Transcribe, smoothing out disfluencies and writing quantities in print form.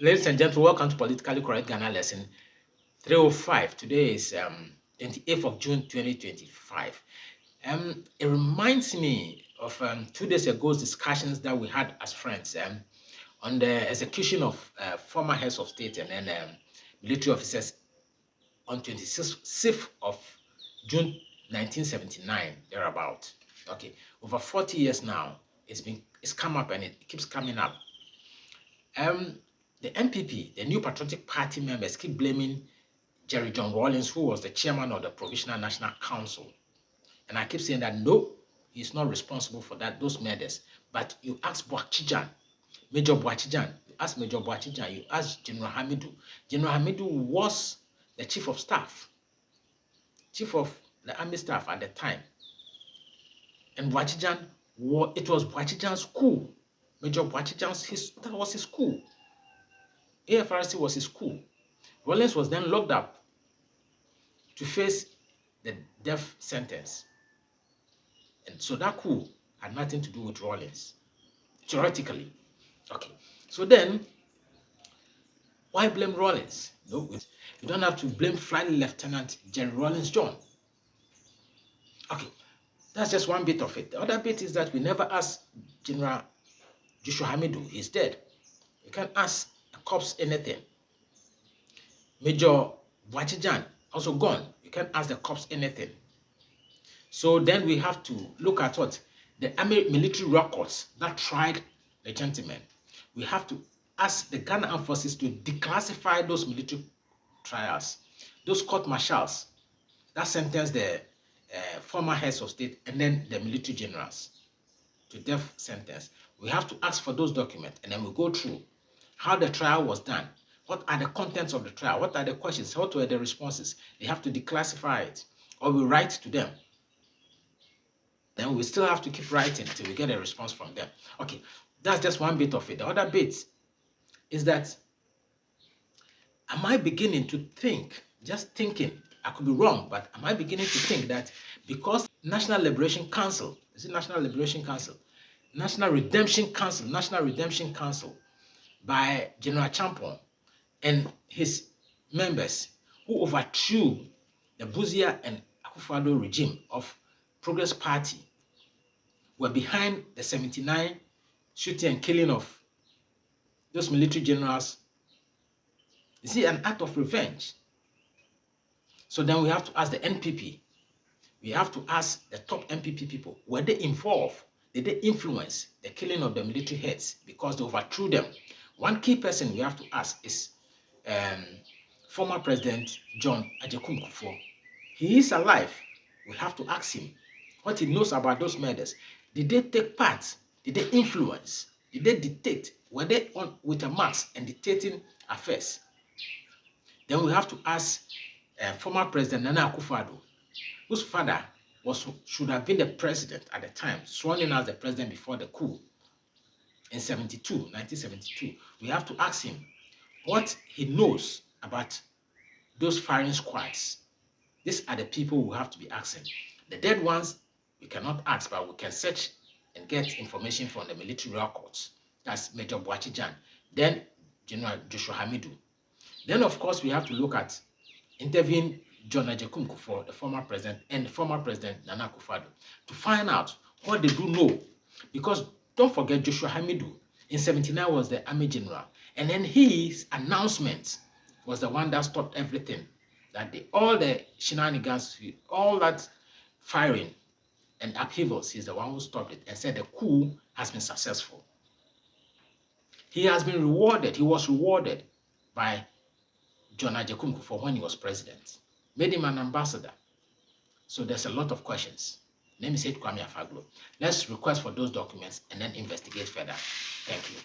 Ladies and gentlemen, welcome to Politically Correct Ghana Lesson 305. Today is 28th of June 2025. It reminds me of 2 days ago's discussions that we had as friends on the execution of former heads of state and then military officers on 26th of June 1979, thereabout. Okay, over 40 years now, it's come up and it keeps coming up. The NPP, the New Patriotic Party members, keep blaming Jerry John Rawlings, who was the chairman of the Provisional National Council. And I keep saying that no, he's not responsible for those murders. But you ask Boakye Djan, Major Boakye Djan, you ask Major Boakye Djan, you ask General Hamidu. General Hamidu was the chief of staff, chief of the army staff at the time. And Boakye Djan, it was Boakye Djan's coup. Major Boakye Djan's, that was his coup. AFRC was his coup. Rawlings was then locked up to face the death sentence. And so that coup had nothing to do with Rawlings, theoretically. Okay, so then, why blame Rawlings? No, you don't have to blame Flight Lieutenant Jerry Rawlings John. Okay, that's just one bit of it. The other bit is that we never asked General Joshua Hamidu. He's dead. You can't ask a corpse anything. Major Boakye Djan, also gone. You can't ask the corpse anything. So then we have to look at what? The army military records that tried the gentleman. We have to ask the Ghana Armed Forces to declassify those military trials, those court-martials that sentenced the former heads of state and then the military generals to death sentence. We have to ask for those documents, and then we go through how the trial was done. What are the contents of the trial? What are the questions? What were the responses? They have to declassify it, or we write to them. Then we still have to keep writing till we get a response from them. Okay, that's just one bit of it. The other bit is that, am I beginning to think, just thinking, I could be wrong, but am I beginning to think that because National Liberation Council, is it National Liberation Council? National Redemption Council by General Champon and his members who overthrew the Boakye and Akufo-Addo regime of Progress Party were behind the 79 shooting and killing of those military generals. Is it an act of revenge? So then we have to ask the NPP. We have to ask the top NPP people, were they involved? Did they influence the killing of the military heads because they overthrew them? One key person we have to ask is former President John Kufuor. He is alive. We have to ask him what he knows about those murders. Did they take part? Did they influence? Did they dictate? Were they on with a mask and dictating affairs? Then we have to ask former President Nana Akufo-Addo, whose father should have been the president at the time, sworn in as the president before the coup in 1972. We have to ask him what he knows about those firing squads. These are the people we have to be asking. The dead ones, we cannot ask, but we can search and get information from the military records. That's Major Boakye Djan. Then General Joshua Hamidu. Then, of course, we have to look at interviewing John Kufuor, the former president, and the former president Nana Akufo-Addo, to find out what they do know. Because don't forget, Joshua Hamidu in 79 was the army general, and then his announcement was the one that stopped everything. That all the shenanigans, all that firing and upheavals, he's the one who stopped it and said the coup has been successful. He has been rewarded. He was rewarded by John Kufuor when he was president. Made him an ambassador. So there's a lot of questions. Let me say it, Kwame Afaglo. Let's request for those documents and then investigate further. Thank you.